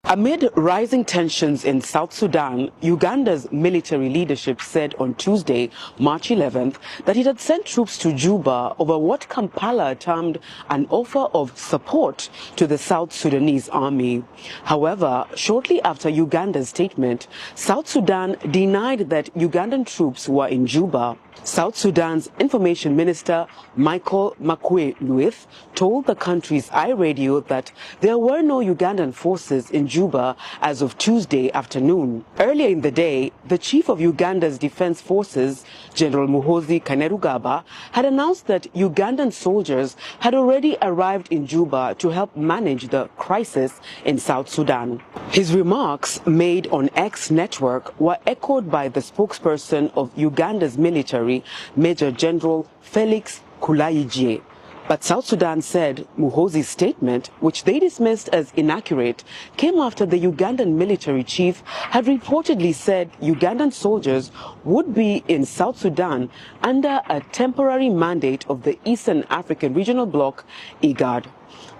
Amid rising tensions in South Sudan, Uganda's military leadership said on Tuesday, March 11th, that it had sent troops to Juba over what Kampala termed an offer of support to the South Sudanese army. However, shortly after Uganda's statement, South Sudan denied that Ugandan troops were in Juba. South Sudan's information minister, Michael Makwe-Luith, told the country's iRadio that there were no Ugandan forces in Juba as of Tuesday afternoon. Earlier in the day, the chief of Uganda's defense forces, General Muhoozi Kainerugaba, had announced that Ugandan soldiers had already arrived in Juba to help manage the crisis in South Sudan. His remarks, made on X network, were echoed by the spokesperson of Uganda's military, Major General Felix Kulayigye. But South Sudan said Muhoozi's statement, which they dismissed as inaccurate, came after the Ugandan military chief had reportedly said Ugandan soldiers would be in South Sudan under a temporary mandate of the Eastern African Regional Bloc, IGAD.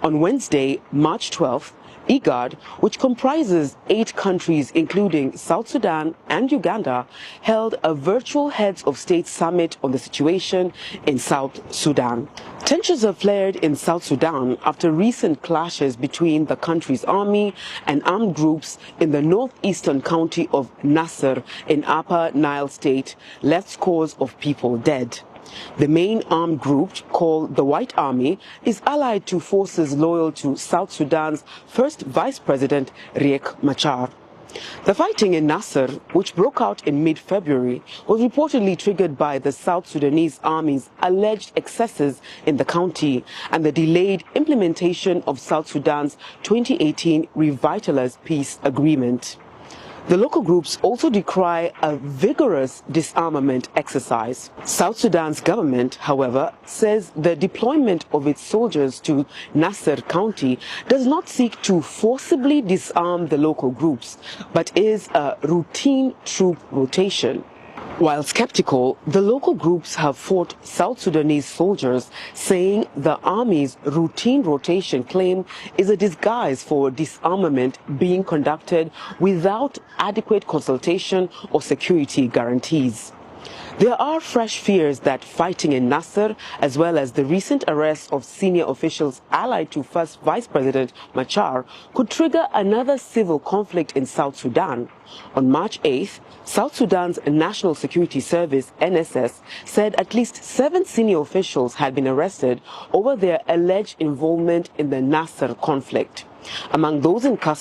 On Wednesday, March 12th, IGAD, which comprises 8 countries including South Sudan and Uganda, held a virtual heads of state summit on the situation in South Sudan. Tensions have flared in South Sudan after recent clashes between the country's army and armed groups in the northeastern county of Nasser in Upper Nile State left scores of people dead. The main armed group, called the White Army, is allied to forces loyal to South Sudan's first vice president, Riek Machar. The fighting in Nasser, which broke out in mid-February, was reportedly triggered by the South Sudanese army's alleged excesses in the county and the delayed implementation of South Sudan's 2018 revitalized peace agreement. The local groups also decry a vigorous disarmament exercise. South Sudan's government, however, says the deployment of its soldiers to Nasser County does not seek to forcibly disarm the local groups, but is a routine troop rotation. While skeptical, the local groups have fought South Sudanese soldiers, saying the army's routine rotation claim is a disguise for disarmament being conducted without adequate consultation or security guarantees. There are fresh fears that fighting in Nasser, as well as the recent arrest of senior officials allied to first Vice President Machar, could trigger another civil conflict in South Sudan. On March 8th, South Sudan's National Security Service, NSS, said at least 7 senior officials had been arrested over their alleged involvement in the Nasser conflict. Among those in custody,